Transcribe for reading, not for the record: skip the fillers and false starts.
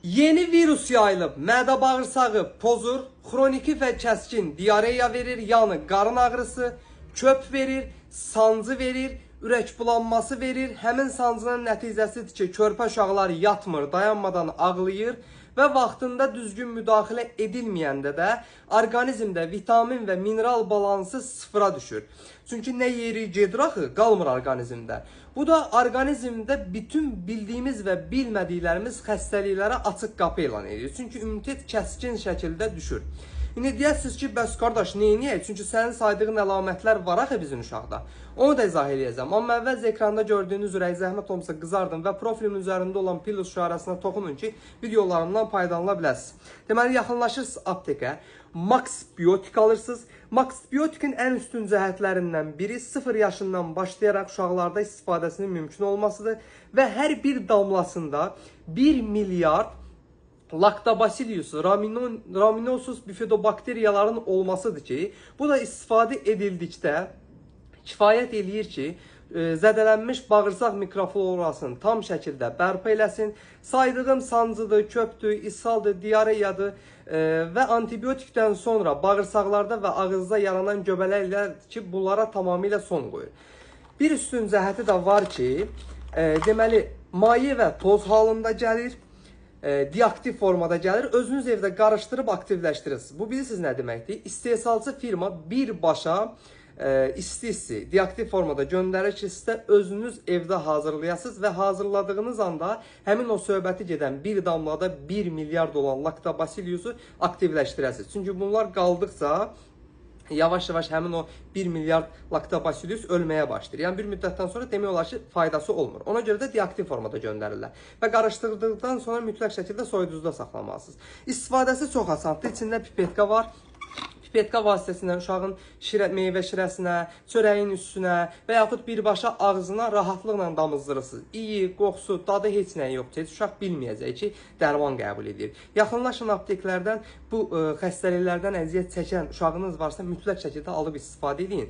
Yeni virüs yayılıb, mədə bağırsağı pozur, xroniki və kəskin diareya verir, yəni qarın ağrısı, çöp verir, sancı verir, ürək bulanması verir. Həmin sancının nəticəsidir ki, körpə uşaqlar yatmır, dayanmadan ağlayır və vaxtında düzgün müdaxilə edilməyəndə də orqanizmdə vitamin və mineral balansı sıfıra düşür. Çünki nə yeri gedir axı, qalmır orqanizmdə. Bu da orqanizmdə bütün bildiyimiz və bilmədiklərimiz xəstəliklərə açıq qapı elan edir. Çünki immunitet kəskin şəkildə düşür. İndi deyəsiniz ki, bəs qardaş, neyniyək? Çünki sənin saydığın əlamətlər var axı bizim uşaqda. Onu da izah edəcəm. Amma əvvəlcə ekranda gördüyünüz ürək zəhmət olmasa qızardın və profilimin üzərində olan plus işarəsinə toxunun ki, videolarımdan faydalanıla biləsiniz. Deməli, yaxınlaşırsınız aptekə, Max Biotik alırsınız. Max Biotikin ən üstün cəhətlərindən biri 0 yaşından başlayaraq uşaqlarda istifadəsinin mümkün olmasıdır və hər bir damlasında 1 milyard Lactobacillus rhamnosus bifidobakteriyaların olmasıdır ki, bu da istifadə edildikdə kifayət eləyir ki, zədələnmiş bağırsaq mikroflorasını tam şəkildə bərpa eləsin. Saydığım sancıdır, köpdür, ishaldır, diareyadır və antibiotikdən sonra bağırsaqlarda və ağızda yaranan göbələklər ki, bunlara tamamilə son qoyur. Bir üstün cəhəti də var ki, deməli, maye və toz halında gəlir, deaktiv formada gəlir, özünüz evdə qarışdırıb aktivləşdirirsiniz. Bu bilirsiniz nə deməkdir? İstehsalçı firma birbaşa isti deaktiv formada göndərir ki, sizə özünüz evdə hazırlayasınız və hazırladığınız anda həmin o söhbəti gedən bir damlada 1 milyard olan Lactobacillusu aktivləşdirəsiniz. Çünki bunlar qaldıqca yavaş-yavaş həmin o 1 milyard Lactobacillus ölməyə başlayır. Yəni bir müddətdən sonra demək olar ki, faydası olmur. Ona görə də deaktiv formada göndərirlər. Və qarışdırdıqdan sonra mütləq şəkildə soyuducuda saxlamalısınız. İstifadəsi çox asandır. İçində pipetka var. Pipetka vasitəsilə uşağın meyvə şirəsinə, çörəyin üstünə və yaxud birbaşa ağzına rahatlıqla damızdırırsınız. İyi, qoxusu, dadı heç nə yoxdur. Heç uşaq bilməyəcək ki, dərman qəbul edir. Yaxınlaşın apteklərdən bu xəstəliklərdən əziyyət çəkən uşağınız varsa mütləq şəkildə alıb istifadə edin.